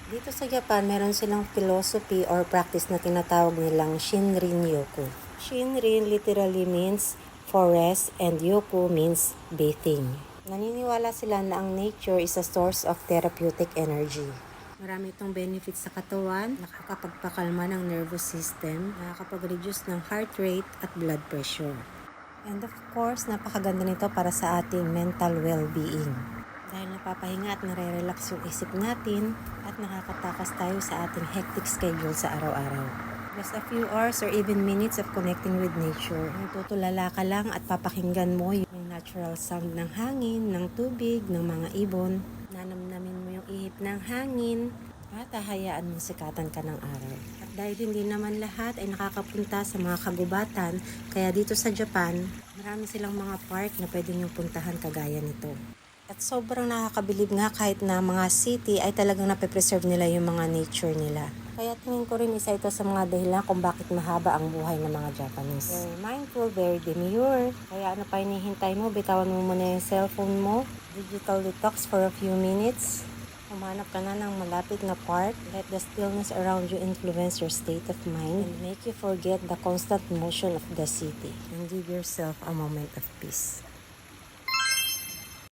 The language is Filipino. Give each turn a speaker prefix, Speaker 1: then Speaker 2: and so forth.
Speaker 1: Dito sa Japan, meron silang philosophy or practice na tinatawag nilang Shinrin-yoku. Shinrin literally means forest and yoku means bathing. Naniniwala sila na ang nature is a source of therapeutic energy. Marami itong benefits sa katawan, nakakapagpakalma ng nervous system, nakakapag-reduce ng heart rate at blood pressure. And of course, napakaganda nito para sa ating mental well-being. Dahil napapahinga at nare-relax yung isip natin at nakakatakas tayo sa ating hectic schedule sa araw-araw. Just a few hours or even minutes of connecting with nature. Tutulala ka lang at papakinggan mo yung natural sound ng hangin, ng tubig, ng mga ibon. Nanamnamin mo yung ihip ng hangin at hahayaan mo sikatan ka ng araw. At dahil hindi naman lahat ay nakakapunta sa mga kagubatan, kaya dito sa Japan, marami silang mga park na pwede niyong puntahan kagaya nito. At sobrang nakakabilib nga kahit na mga city ay talagang nape-preserve nila yung mga nature nila. Kaya tingin ko rin isa ito sa mga dahilan kung bakit mahaba ang buhay ng mga Japanese. Very mindful, very demure. Kaya ano pa hinihintay mo? Bitawan mo muna yung cellphone mo. Digital detox for a few minutes. Humanap ka na ng malapit na park. Let the stillness around you influence your state of mind and make you forget the constant motion of the city. And give yourself a moment of peace.